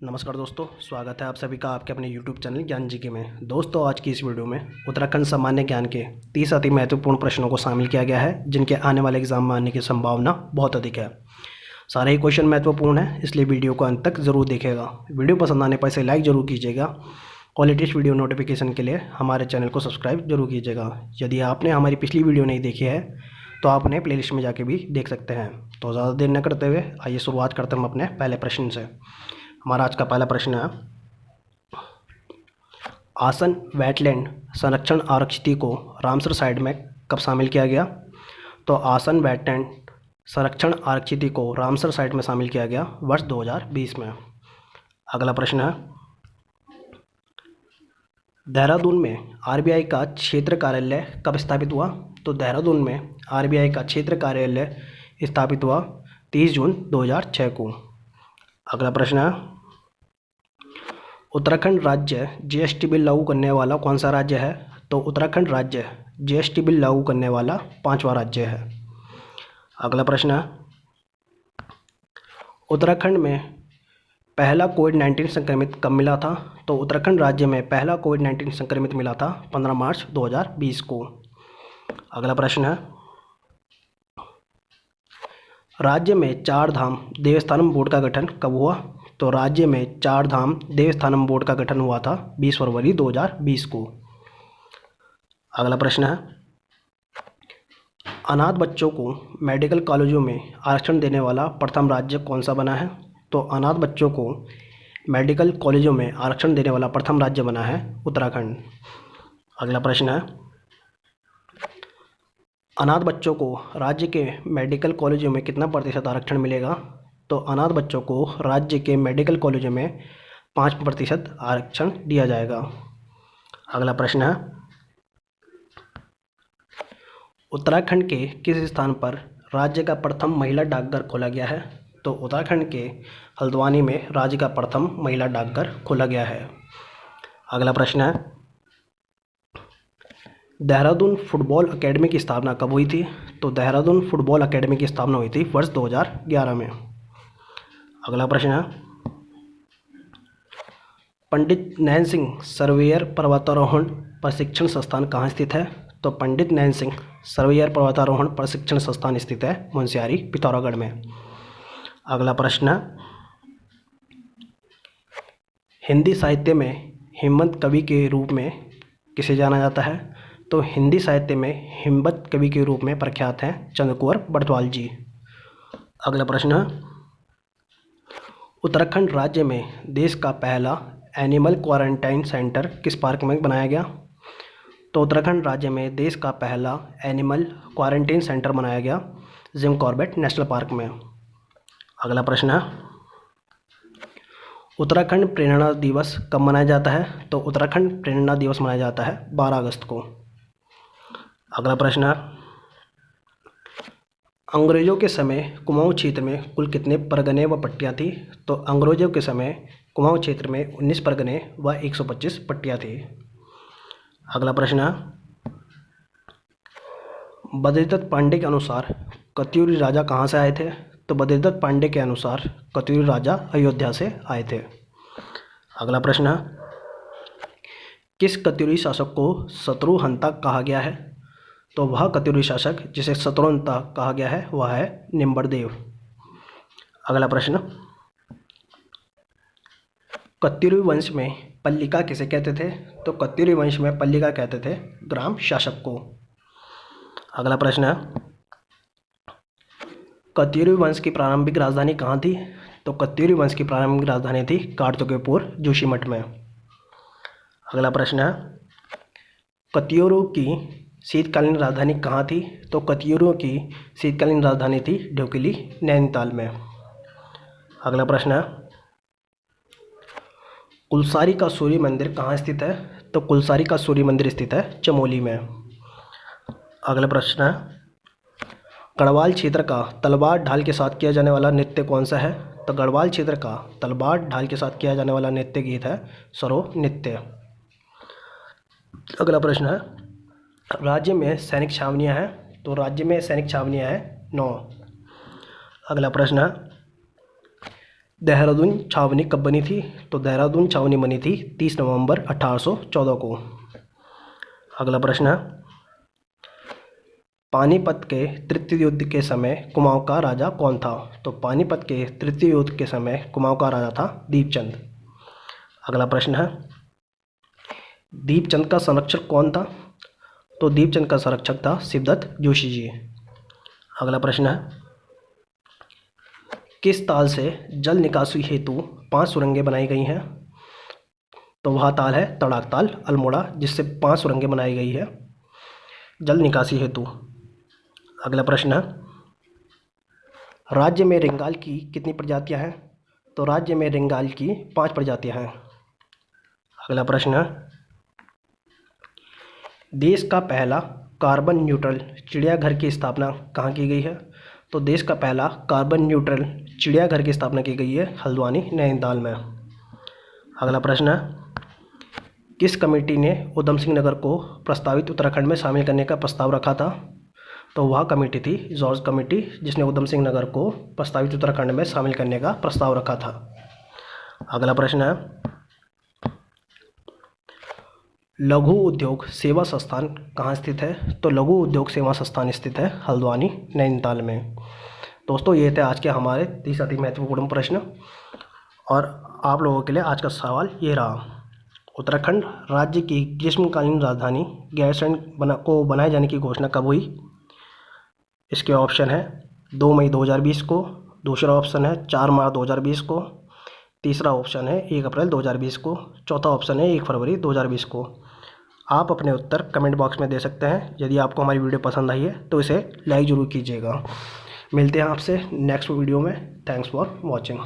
नमस्कार दोस्तों, स्वागत है आप सभी का आपके अपने YouTube चैनल ज्ञान जीके में। दोस्तों, आज की इस वीडियो में उत्तराखंड सामान्य ज्ञान के 30 अति महत्वपूर्ण प्रश्नों को शामिल किया गया है, जिनके आने वाले एग्जाम में आने की संभावना बहुत अधिक है। सारे ही क्वेश्चन महत्वपूर्ण हैं, इसलिए वीडियो को अंत तक जरूर देखेगा। वीडियो पसंद आने पर इसे लाइक जरूर कीजिएगा और लेटेस्ट वीडियो नोटिफिकेशन के लिए हमारे चैनल को सब्सक्राइब जरूर कीजिएगा। यदि आपने हमारी पिछली वीडियो नहीं देखी है तो आप उन्हें प्लेलिस्ट में जाके भी देख सकते हैं। तो ज़्यादा देर न करते हुए आइए शुरुआत करते हैं हम अपने पहले प्रश्न से। हमारा आज का पहला प्रश्न है, आसन वेटलैंड संरक्षण आरक्षित को रामसर साइट में कब शामिल किया गया? तो आसन वेटलैंड संरक्षण आरक्षित को रामसर साइट में शामिल किया गया वर्ष 2020 में। अगला प्रश्न है, देहरादून में आरबीआई का क्षेत्र कार्यालय कब स्थापित हुआ? तो देहरादून में आरबीआई का क्षेत्र कार्यालय स्थापित हुआ 30 जून 2006 को। अगला प्रश्न है, उत्तराखंड राज्य जीएसटी बिल लागू करने वाला कौन सा राज्य है? तो उत्तराखंड राज्य जीएसटी बिल लागू करने वाला 5वां राज्य है। अगला प्रश्न है, उत्तराखंड में पहला कोविड-19 संक्रमित कब मिला था? तो उत्तराखंड राज्य में पहला कोविड-19 संक्रमित मिला था 15 मार्च 2020 को। अगला प्रश्न है, राज्य में चार धाम देवस्थानम बोर्ड का गठन कब हुआ? तो राज्य में चार धाम देवस्थानम बोर्ड का गठन हुआ था 20 फरवरी 2020 को। अगला प्रश्न है, अनाथ बच्चों को मेडिकल कॉलेजों में आरक्षण देने वाला प्रथम राज्य कौन सा बना है? तो अनाथ बच्चों को मेडिकल कॉलेजों में आरक्षण देने वाला प्रथम राज्य बना है उत्तराखंड। अगला प्रश्न है, अनाथ बच्चों को राज्य के मेडिकल कॉलेजों में कितना प्रतिशत आरक्षण मिलेगा? तो अनाथ बच्चों को राज्य के मेडिकल कॉलेजों में 5% आरक्षण दिया जाएगा। अगला प्रश्न है, उत्तराखंड के किस स्थान पर राज्य का प्रथम महिला डाकघर खोला गया है? तो उत्तराखंड के हल्द्वानी में राज्य का प्रथम महिला डाकघर खोला गया है। अगला प्रश्न है, देहरादून फुटबॉल अकेडमी की स्थापना कब हुई थी? तो देहरादून फुटबॉल अकेडमी की स्थापना हुई थी वर्ष 2011 में। अगला प्रश्न है, पंडित नैन सिंह सर्वेयर पर्वतारोहण प्रशिक्षण संस्थान कहाँ स्थित है? तो पंडित नैन सिंह सर्वेयर पर्वतारोहण प्रशिक्षण संस्थान स्थित है मुंशियारी पिथौरागढ़ में। अगला प्रश्न है, हिंदी साहित्य में हिम्मत कवि के रूप में किसे जाना जाता है? तो हिंदी साहित्य में हिम्मत कवि के रूप में प्रख्यात हैं चंद्रकुंवर बटवाल जी। अगला प्रश्न है, उत्तराखंड राज्य में देश का पहला एनिमल क्वारंटाइन सेंटर किस पार्क में बनाया गया? तो उत्तराखंड राज्य में देश का पहला एनिमल क्वारंटाइन सेंटर बनाया गया जिम कॉर्बेट नेशनल पार्क में। अगला प्रश्न है, उत्तराखंड प्रेरणा दिवस कब मनाया जाता है? तो उत्तराखंड प्रेरणा दिवस मनाया जाता है 12 अगस्त को। अगला प्रश्न है, अंग्रेजों के समय कुमाऊं क्षेत्र में कुल कितने परगने व पट्टियाँ थी? तो अंग्रेजों के समय कुमाऊं क्षेत्र में 19 परगने व 125 पट्टियाँ थी। अगला प्रश्न है, बद्रीदत्त पांडे के अनुसार कत्यूरी राजा कहाँ से आए थे? तो बद्रीदत्त पांडे के अनुसार कत्यूरी राजा अयोध्या से आए थे। अगला प्रश्न है, किस कत्यूरी शासक को शत्रुहंता कहा गया है? तो वह कत्यूरी शासक जिसे शत्रुहंता कहा गया है वह है निम्बरदेव। अगला प्रश्न, कत्यूरी वंश में पल्लिका किसे कहते थे? तो कत्यूरी वंश में पल्लिका कहते थे ग्राम शासक को। अगला प्रश्न है, कत्यूरी वंश की प्रारंभिक राजधानी कहाँ थी? तो कत्यूरी वंश की प्रारंभिक राजधानी थी कार्तिकेयपुर जोशीमठ में। अगला प्रश्न है, कत्यूरों की शीतकालीन राजधानी कहाँ थी? तो कत्यूरों की शीतकालीन राजधानी थी ढोकिली नैनीताल में। अगला प्रश्न है, कुलसारी का सूर्य मंदिर कहाँ स्थित है? तो कुलसारी का सूर्य मंदिर स्थित है चमोली में। अगला प्रश्न है, गढ़वाल क्षेत्र का तलवार ढाल के साथ किया जाने वाला नृत्य कौन सा है? तो गढ़वाल क्षेत्र का तलवार ढाल के साथ किया जाने वाला नृत्य गीत है सरो नृत्य। अगला प्रश्न है, राज्य में सैनिक छावनियाँ हैं? तो राज्य में सैनिक छावनियाँ हैं 9। अगला प्रश्न है, देहरादून छावनी कब बनी थी? तो देहरादून छावनी बनी थी 30 नवंबर 1814 को। अगला प्रश्न है, पानीपत के तृतीय युद्ध के समय कुमाऊं का राजा कौन था? तो पानीपत के तृतीय युद्ध के समय कुमाऊं का राजा था दीपचंद। अगला प्रश्न है, दीपचंद का संरक्षक कौन था? तो दीपचंद का संरक्षक था शिवदत्त जोशी जी। अगला प्रश्न है, किस ताल से जल निकासी हेतु 5 सुरंगें बनाई गई हैं? तो वह ताल है तड़ाक ताल अल्मोड़ा, जिससे 5 सुरंगें बनाई गई है जल निकासी हेतु। अगला प्रश्न है, राज्य में रिंगाल की कितनी प्रजातियां हैं? तो राज्य में रिंगाल की 5 प्रजातियां हैं। अगला प्रश्न है, देश का पहला कार्बन न्यूट्रल चिड़ियाघर की स्थापना कहाँ की गई है? तो देश का पहला कार्बन न्यूट्रल चिड़ियाघर की स्थापना की गई है हल्द्वानी नैनीताल में। अगला प्रश्न है, किस कमेटी ने उधम सिंह नगर को प्रस्तावित उत्तराखंड में शामिल करने का प्रस्ताव रखा था? तो वह कमेटी थी जॉर्ज कमेटी, जिसने उधम सिंह नगर को प्रस्तावित उत्तराखंड में शामिल करने का प्रस्ताव रखा था। अगला प्रश्न है, लघु उद्योग सेवा संस्थान कहाँ स्थित है? तो लघु उद्योग सेवा संस्थान स्थित है हल्द्वानी नैनीताल में। दोस्तों, ये थे आज के हमारे 30 अति महत्वपूर्ण प्रश्न, और आप लोगों के लिए आज का सवाल ये रहा, उत्तराखंड राज्य की ग्रीष्मकालीन राजधानी गैरसैंण को बनाए जाने की घोषणा कब हुई? इसके ऑप्शन है 2 मई 2020 को, दूसरा ऑप्शन है 4 मार्च 2020 को, तीसरा ऑप्शन है 1 अप्रैल 2020 को, चौथा ऑप्शन है 1 फरवरी 2020 को। आप अपने उत्तर कमेंट बॉक्स में दे सकते हैं। यदि आपको हमारी वीडियो पसंद आई है तो इसे लाइक ज़रूर कीजिएगा। मिलते हैं आपसे नेक्स्ट वीडियो में। Thanks for watching.